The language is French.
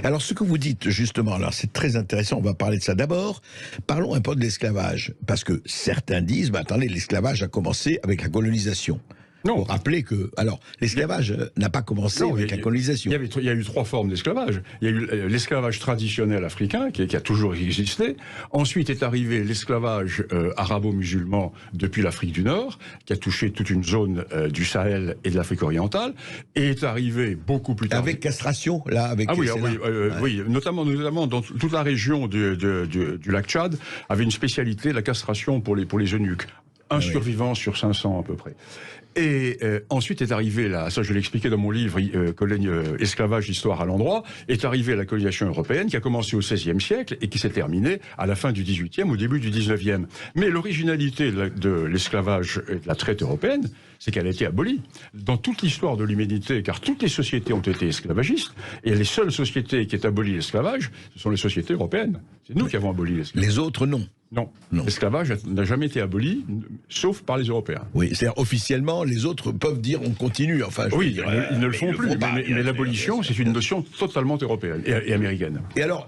Alors, ce que vous dites, justement, alors c'est très intéressant, on va parler de ça. D'abord, parlons un peu de l'esclavage. Parce que certains disent, attendez, l'esclavage a commencé avec la colonisation. Non. Pour rappeler que, alors, l'esclavage n'a pas commencé avec la colonisation. Il y a eu trois formes d'esclavage. Il y a eu l'esclavage traditionnel africain, qui a toujours existé. Ensuite est arrivé l'esclavage arabo-musulman depuis l'Afrique du Nord, qui a touché toute une zone du Sahel et de l'Afrique orientale. Et est arrivé beaucoup plus tard. Avec castration, là, avec... Oui, notamment dans toute la région du lac Tchad, avait une spécialité, la castration pour les eunuques. Un survivant sur 500 à peu près. Et ensuite est arrivé, ça je l'ai expliqué dans mon livre, Esclavage, histoire à l'endroit, est arrivée la colonisation européenne qui a commencé au XVIe siècle et qui s'est terminée à la fin du XVIIIe, au début du XIXe. Mais l'originalité de l'esclavage et de la traite européenne, c'est qu'elle a été abolie. Dans toute l'histoire de l'humanité, car toutes les sociétés ont été esclavagistes, et les seules sociétés qui aient aboli l'esclavage, ce sont les sociétés européennes. C'est nous qui avons aboli l'esclavage. Les autres, non. Non. L'esclavage n'a jamais été aboli, sauf par les Européens. Oui, c'est-à-dire officiellement, les autres peuvent dire on continue. Enfin, ils ne le font plus. Mais l'abolition, c'est une notion totalement européenne et américaine. Et alors,